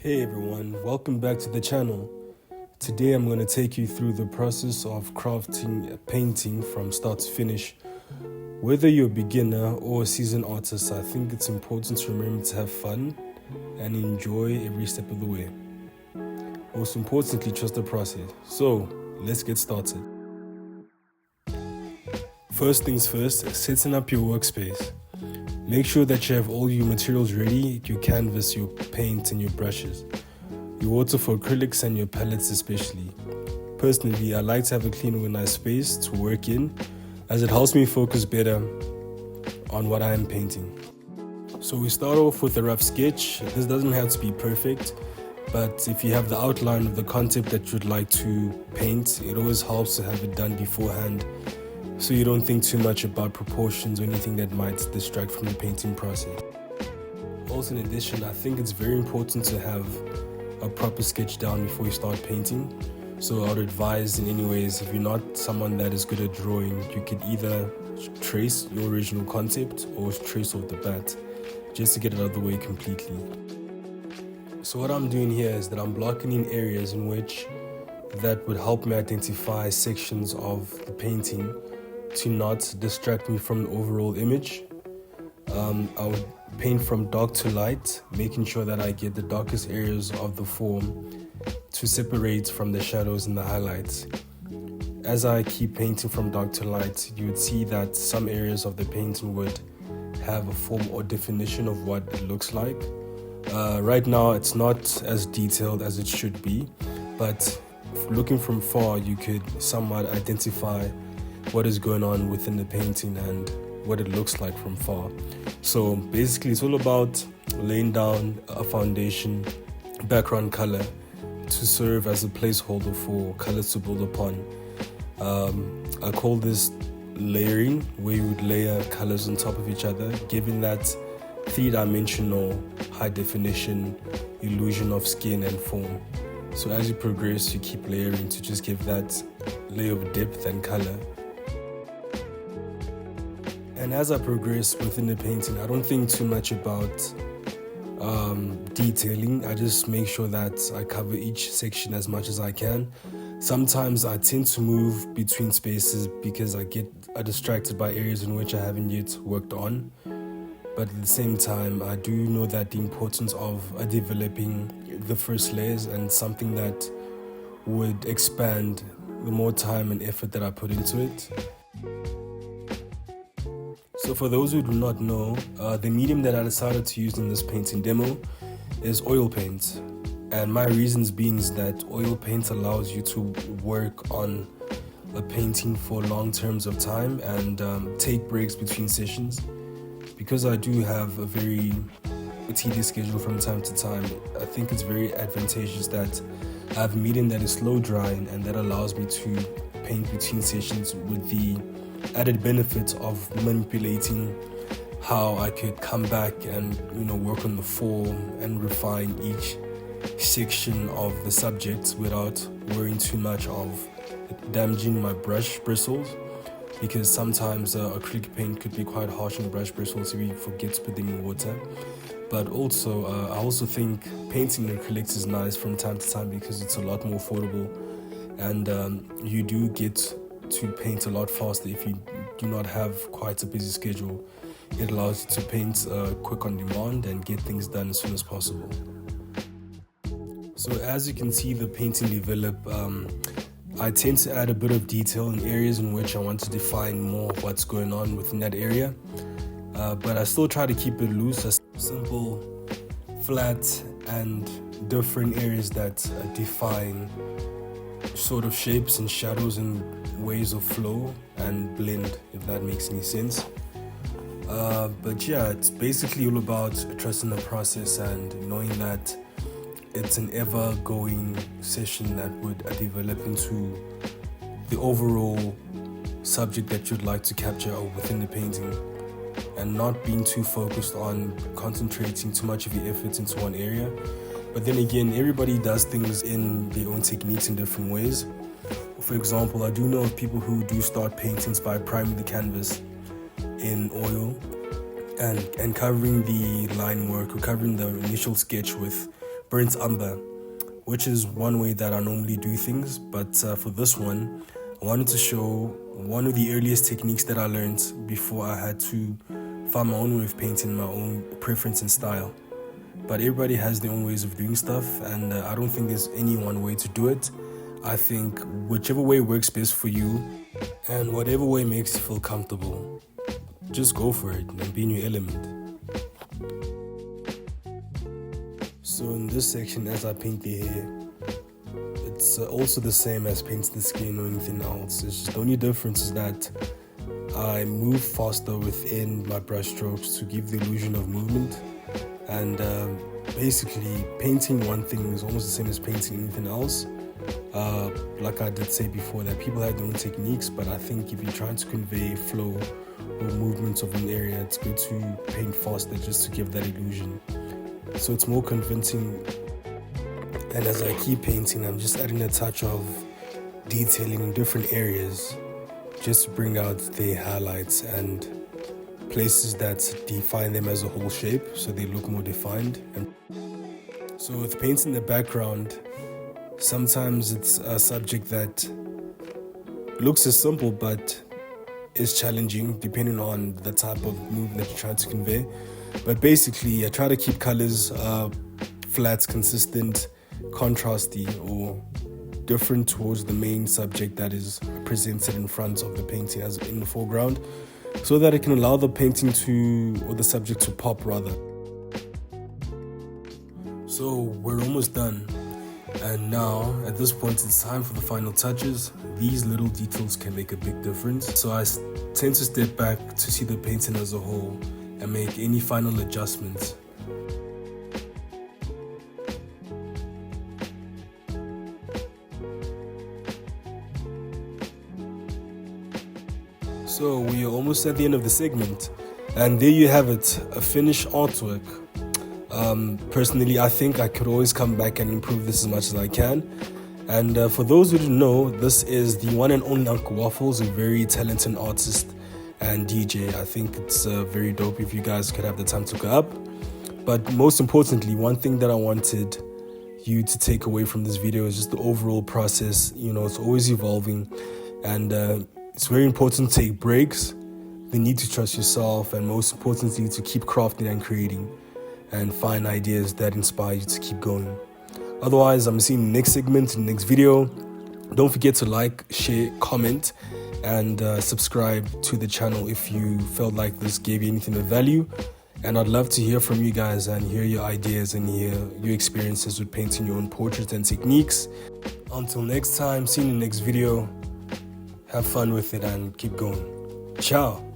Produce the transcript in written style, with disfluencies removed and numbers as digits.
Hey everyone, welcome back to the channel. Today I'm going to take you through the process of crafting a painting from start to finish. Whether you're a beginner or a seasoned artist, I think it's important to remember to have fun and enjoy every step of the way. Most importantly, trust the process. So, let's get started. First things first, setting up your workspace. Make sure that you have all your materials ready, your canvas, your paint and your brushes, your water for acrylics and your palettes especially. Personally, I like to have a clean, organized space to work in as it helps me focus better on what I am painting. So we start off with a rough sketch. This doesn't have to be perfect, but if you have the outline of the concept that you'd like to paint, it always helps to have it done beforehand, so you don't think too much about proportions or anything that might distract from the painting process. Also, in addition, I think it's very important to have a proper sketch down before you start painting. So I would advise in any ways, if you're not someone that is good at drawing, you could either trace your original concept or trace off the bat, just to get it out of the way completely. So what I'm doing here is that I'm blocking in areas in which that would help me identify sections of the painting to not distract me from the overall image. I would paint from dark to light, making sure that I get the darkest areas of the form to separate from the shadows and the highlights. As I keep painting from dark to light, you would see that some areas of the painting would have a form or definition of what it looks like. Right now it's not as detailed as it should be, but looking from far you could somewhat identify what is going on within the painting and what it looks like from far. So basically it's all about laying down a foundation background color to serve as a placeholder for colors to build upon. I call this layering, where you would layer colors on top of each other, giving that three-dimensional high definition illusion of skin and form. So as you progress, you keep layering to just give that layer of depth and color. And as I progress within the painting, I don't think too much about detailing. I just make sure that I cover each section as much as I can. Sometimes I tend to move between spaces because I get distracted by areas in which I haven't yet worked on. But at the same time, I do know that the importance of developing the first layers and something that would expand the more time and effort that I put into it. So for those who do not know, the medium that I decided to use in this painting demo is oil paint. And my reasons being is that oil paint allows you to work on a painting for long terms of time and take breaks between sessions. Because I do have a very tedious schedule from time to time, I think it's very advantageous that I have a medium that is slow drying and that allows me to paint between sessions, with the added benefit of manipulating how I could come back and work on the form and refine each section of the subject without worrying too much of damaging my brush bristles, because sometimes acrylic paint could be quite harsh on the brush bristles if you forget to put them in water. But also I also think painting acrylics is nice from time to time because it's a lot more affordable, and you do get to paint a lot faster if you do not have quite a busy schedule. It allows you to paint quick on demand and get things done as soon as possible. So as you can see the painting develop, I tend to add a bit of detail in areas in which I want to define more of what's going on within that area. But I still try to keep it loose, as simple, flat, and different areas that define sort of shapes and shadows and ways of flow and blend, if that makes any sense. But yeah, it's basically all about trusting the process and knowing that it's an ever-going session that would develop into the overall subject that you'd like to capture within the painting, and not being too focused on concentrating too much of your efforts into one area. But then again, everybody does things in their own techniques in different ways. For example, I do know of people who do start paintings by priming the canvas in oil and covering the line work or covering the initial sketch with burnt umber, which is one way that I normally do things. But for this one, I wanted to show one of the earliest techniques that I learned before I had to find my own way of painting, my own preference and style. But everybody has their own ways of doing stuff, and I don't think there's any one way to do it. I think whichever way works best for you and whatever way makes you feel comfortable, just go for it and be in your element. So in this section, as I paint the hair, it's also the same as painting the skin or anything else. It's just the only difference is that I move faster within my brush strokes to give the illusion of movement. And basically, painting one thing is almost the same as painting anything else. Like I did say before, that people have their own techniques, but I think if you're trying to convey flow or movements of an area, it's good to paint faster just to give that illusion. So it's more convincing. And as I keep painting, I'm just adding a touch of detailing in different areas just to bring out the highlights and places that define them as a whole shape, so they look more defined. And so with painting the background, sometimes it's a subject that looks as simple but is challenging depending on the type of movement that you're trying to convey. But basically, I try to keep colors flat, consistent, contrasty, or different towards the main subject that is presented in front of the painting as in the foreground, so that it can allow the painting or the subject to pop rather. So we're almost done. And now, at this point, it's time for the final touches. These little details can make a big difference. So I tend to step back to see the painting as a whole and make any final adjustments. So we are almost at the end of the segment, and there you have it, a finished artwork. Personally, I think I could always come back and improve this as much as I can. And for those who didn't know, this is the one and only Uncle Waffles, a very talented artist and DJ. I think it's very dope if you guys could have the time to look it up. But most importantly, one thing that I wanted you to take away from this video is just the overall process. You know, it's always evolving, and it's very important to take breaks, the need to trust yourself, and most importantly, to keep crafting and creating and find ideas that inspire you to keep going. Otherwise, I'm seeing the next segment in the next video. Don't forget to like, share, comment, and subscribe to the channel if you felt like this gave you anything of value. And I'd love to hear from you guys and hear your ideas and hear your experiences with painting your own portraits and techniques. Until next time, see you in the next video. Have fun with it and keep going. Ciao.